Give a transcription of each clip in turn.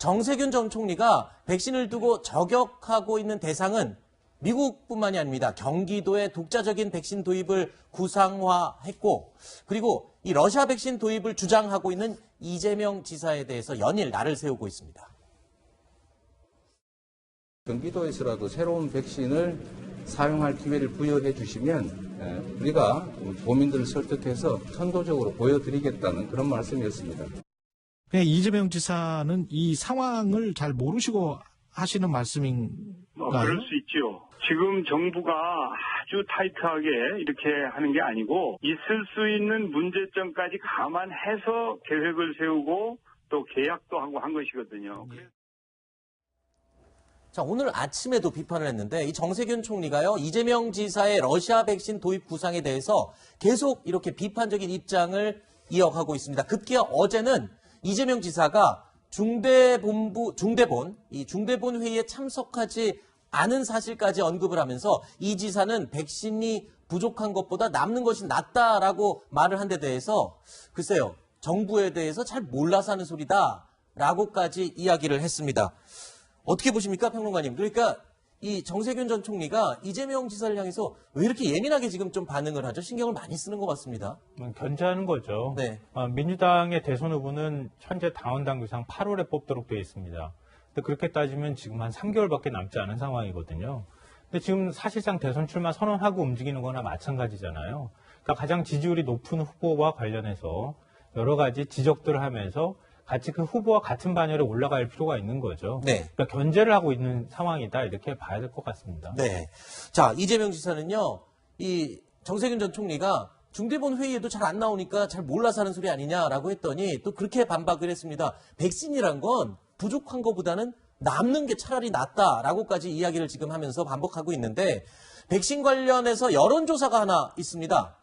정세균 전 총리가 백신을 두고 저격하고 있는 대상은 미국뿐만이 아닙니다. 경기도의 독자적인 백신 도입을 구상화했고, 그리고 이 러시아 백신 도입을 주장하고 있는 이재명 지사에 대해서 연일 날을 세우고 있습니다. 경기도에서라도 새로운 백신을 사용할 기회를 부여해 주시면 우리가 도민들을 설득해서 선도적으로 보여드리겠다는 그런 말씀이었습니다. 이재명 지사는 이 상황을 잘 모르시고 하시는 말씀인가요? 그럴 수 있죠. 지금 정부가 아주 타이트하게 이렇게 하는 게 아니고 있을 수 있는 문제점까지 감안해서 계획을 세우고 또 계약도 하고 한 것이거든요. 자, 오늘 아침에도 비판을 했는데 이 정세균 총리가요, 이재명 지사의 러시아 백신 도입 구상에 대해서 계속 이렇게 비판적인 입장을 이어가고 있습니다. 급기야 어제는 이재명 지사가 중대본 회의에 참석하지 않은 사실까지 언급을 하면서 이 지사는 백신이 부족한 것보다 남는 것이 낫다라고 말을 한 데 대해서 글쎄요, 정부에 대해서 잘 몰라서 하는 소리다라고까지 이야기를 했습니다. 어떻게 보십니까, 평론가님? 그러니까 이 정세균 전 총리가 이재명 지사를 향해서 왜 이렇게 예민하게 지금 좀 반응을 하죠? 신경을 많이 쓰는 것 같습니다. 견제하는 거죠. 네. 민주당의 대선 후보는 현재 당원 당규상 8월에 뽑도록 되어 있습니다. 근데 그렇게 따지면 지금 한 3개월밖에 남지 않은 상황이거든요. 근데 지금 사실상 대선 출마 선언하고 움직이는 거나 마찬가지잖아요. 그러니까 가장 지지율이 높은 후보와 관련해서 여러 가지 지적들을 하면서 같이 그 후보와 같은 반열에 올라갈 필요가 있는 거죠. 네. 그러니까 견제를 하고 있는 상황이다, 이렇게 봐야 될 것 같습니다. 네. 자, 이재명 지사는요, 이 정세균 전 총리가 중대본 회의에도 잘 안 나오니까 잘 몰라서 하는 소리 아니냐라고 했더니 또 그렇게 반박을 했습니다. 백신이란 건 부족한 것보다는 남는 게 차라리 낫다라고까지 이야기를 지금 하면서 반복하고 있는데, 백신 관련해서 여론조사가 하나 있습니다.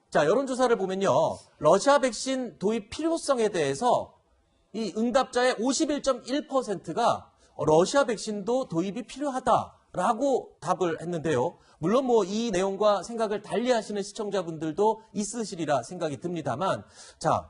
자, 여론조사를 보면요, 러시아 백신 도입 필요성에 대해서 이 응답자의 51.1%가 러시아 백신도 도입이 필요하다라고 답을 했는데요. 물론 뭐 이 내용과 생각을 달리 하시는 시청자분들도 있으시리라 생각이 듭니다만, 자,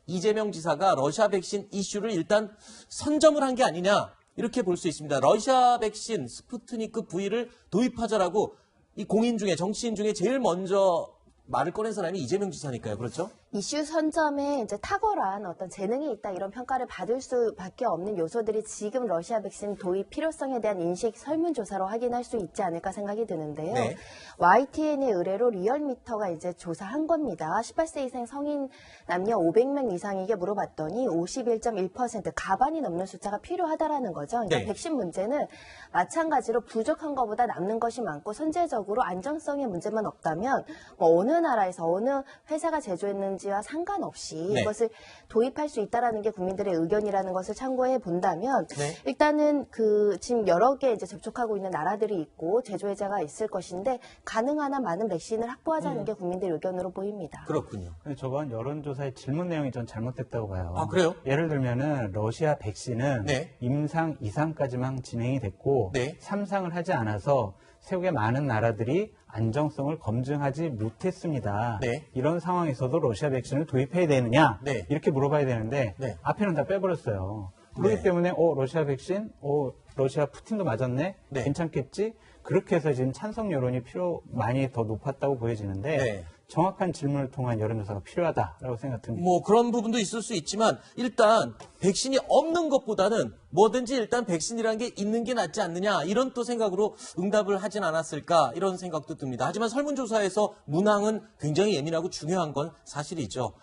이재명 지사가 러시아 백신 이슈를 일단 선점을 한 게 아니냐, 이렇게 볼 수 있습니다. 러시아 백신 스푸트니크 V를 도입하자라고 이 공인 중에, 정치인 중에 제일 먼저 말을 꺼낸 사람이 이재명 지사니까요. 그렇죠? 이슈 선점에 이제 탁월한 어떤 재능이 있다, 이런 평가를 받을 수밖에 없는 요소들이 지금 러시아 백신 도입 필요성에 대한 인식 설문조사로 확인할 수 있지 않을까 생각이 드는데요. 네. YTN의 의뢰로 리얼미터가 이제 조사한 겁니다. 18세 이상 성인 남녀 500명 이상에게 물어봤더니 51.1%, 가반이 넘는 숫자가 필요하다라는 거죠. 그러니까 네. 백신 문제는 마찬가지로 부족한 것보다 남는 것이 많고 선제적으로 안정성의 문제만 없다면 뭐 어느 나라에서 어느 회사가 제조했는지와 상관없이 네. 이것을 도입할 수 있다라는 게 국민들의 의견이라는 것을 참고해 본다면 네. 일단은 그 지금 여러 개 이제 접촉하고 있는 나라들이 있고 제조회사가 있을 것인데 가능한 한 많은 백신을 확보하자는 게 국민들의 의견으로 보입니다. 그렇군요. 근데 저번 여론조사의 질문 내용이 전 잘못됐다고 봐요. 아, 그래요? 예를 들면은 러시아 백신은 네. 임상 2상까지만 진행이 됐고 네. 3상을 하지 않아서 세계 많은 나라들이 안정성을 검증하지 못했습니다. 네. 이런 상황에서도 러시아 백신을 도입해야 되느냐? 네. 이렇게 물어봐야 되는데 네. 앞에는 다 빼버렸어요. 그렇기 네. 때문에 러시아 백신, 러시아 푸틴도 맞았네? 네. 괜찮겠지? 그렇게 해서 지금 찬성 여론이 많이 더 높았다고 보여지는데 네. 정확한 질문을 통한 여론조사가 필요하다라고 생각합니다. 뭐 그런 부분도 있을 수 있지만 일단 백신이 없는 것보다는 뭐든지 일단 백신이라는 게 있는 게 낫지 않느냐, 이런 또 생각으로 응답을 하진 않았을까, 이런 생각도 듭니다. 하지만 설문조사에서 문항은 굉장히 예민하고 중요한 건 사실이죠.